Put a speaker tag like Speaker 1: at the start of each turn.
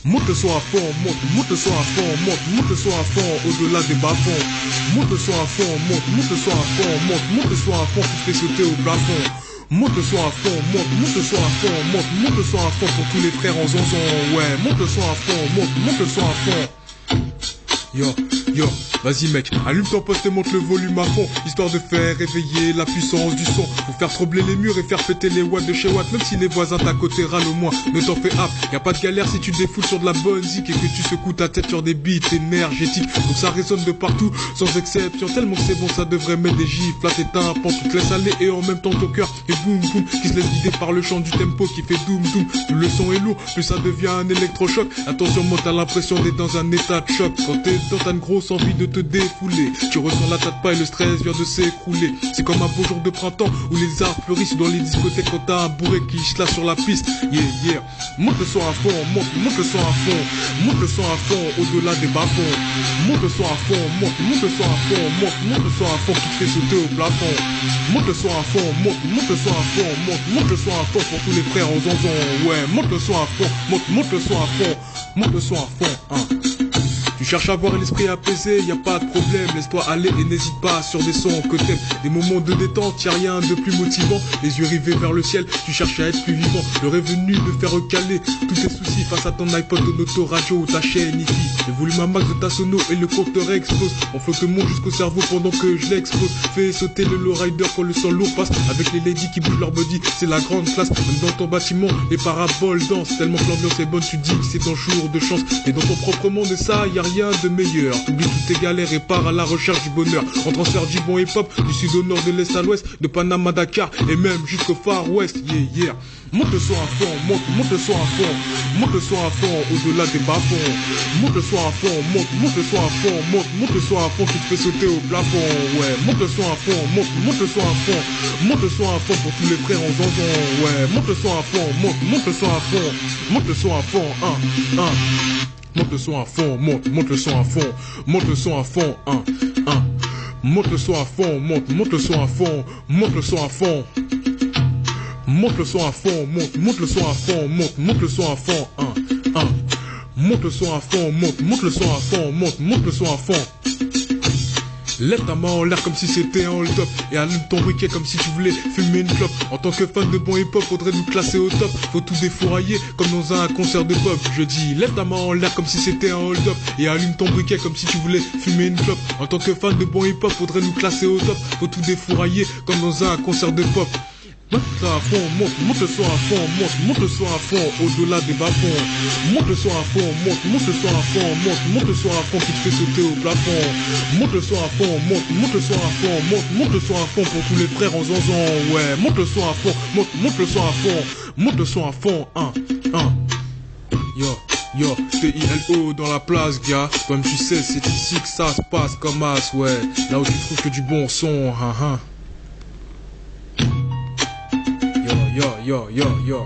Speaker 1: Monte le son à fond, monte le son à fond, monte le son à fond, au-delà des bas-fonds. Monte le son à fond, monte le son à fond, monte le son à fond, qui te fait sauter au plafond. Monte le son à fond, monte le son à fond, monte le son à fond pour tous les frères en zonzon. Ouais, monte le son à fond, monte le son à fond. Yo, vas-y mec, allume ton poste et monte le volume à fond, histoire de faire réveiller la puissance du son, pour faire trembler les murs et faire péter les watts de chez Watt, même si les voisins d'à côté râlent au moins, ne t'en fais hâte, y a pas de galère si tu te défoules sur de la bonne zik et que tu secoues ta tête sur des beats énergétiques, donc ça résonne de partout, sans exception, tellement que c'est bon, ça devrait mettre des gifles, là t'es tympan, tu te laisses aller et en même temps ton cœur et boum boum, qui se laisse guider par le chant du tempo qui fait doum doum, plus le son est lourd, plus ça devient un électrochoc, attention moi t'as l'impression d'être dans un état de choc, quand t'es dans t'as une grosse envie de te défouler. Tu ressens la tête pas et le stress vient de s'écrouler. C'est comme un beau jour de printemps où les arbres fleurissent dans les discothèques quand t'as un bourré qui chla sur la piste. Yeah. Monte le son à fond, monte le son à fond, monte le son à fond, au-delà des bas-fonds. Monte le son à fond, monte le son à fond, monte le son à fond qui te fait sauter au plafond. Monte le son à fond, monte le son à fond, monte le son à fond pour tous les frères en zonzon. Ouais, monte le son à fond, monte le son à fond, monte le son à fond, hein. Tu cherches à avoir l'esprit apaisé, y a pas de problème, laisse-toi aller et n'hésite pas sur des sons que t'aimes. Des moments de détente, y'a rien de plus motivant. Les yeux rivés vers le ciel, tu cherches à être plus vivant. L'heure est venue de faire recaler tous tes soucis face à ton iPod, ton autoradio ou ta chaîne IFI. Le volume à max de ta sono et le compteur explose. On flotte te monte jusqu'au cerveau pendant que je l'explose. Fais sauter le lowrider quand le son lourd passe. Avec les ladies qui bougent leur body, c'est la grande classe. Même dans ton bâtiment, les paraboles dansent. Tellement que l'ambiance est bonne, tu dis que c'est ton jour de chance. Mais dans ton propre monde, et ça, y a rien de meilleur. T'oublies toutes tes galères et pars à la recherche du bonheur. En transfert du bon hip-hop, du sud au nord, de l'est à l'ouest, de Panama à Dakar et même jusqu'au Far West. Yeah. Monte le son à fond, monte le son à fond, monte le son à fond, au-delà des bas-fonds. Monte le son à fond, monte le son à fond, monte le son à fond qui te fait sauter au plafond. Ouais, monte le son à fond, monte le son à fond, monte le son à fond pour tous les frères en zonzon. Ouais, monte le son à fond, monte le son à fond, monte le son à fond, monte le son à fond, monte le son à fond, monte le son à fond, monte le son à fond, monte le son à fond, monte le son à fond. Monte le son à fond, monte le son à fond, monte le son à fond, monte le son à fond, monte le son à fond, monte le son à fond. Lève ta main en l'air comme si c'était un hold-up et allume ton briquet comme si tu voulais fumer une clope. En tant que fan de bon hip-hop, faudrait nous classer au top. Faut tout défourailler comme dans un concert de pop. Je dis, lève ta main en l'air comme si c'était un hold-up et allume ton briquet comme si tu voulais fumer une clope. En tant que fan de bon hip-hop, faudrait nous classer au top. Faut tout défourailler comme dans un concert de pop. Monte le son à fond, monte le son à fond, monte le son à fond, au-delà des bas-fonds. Monte le son à fond, monte le son à fond, monte le son à fond qui te fait sauter au plafond. Monte le son à fond, monte le son à fond, monte le son à fond pour tous les frères en zonzon. Ouais, monte le son à fond, monte le son à fond, monte le son à fond, Yo, TILO dans la place, gars. Comme tu sais, c'est ici que ça se passe comme as, ouais. Là où tu trouves que du bon son, Yo.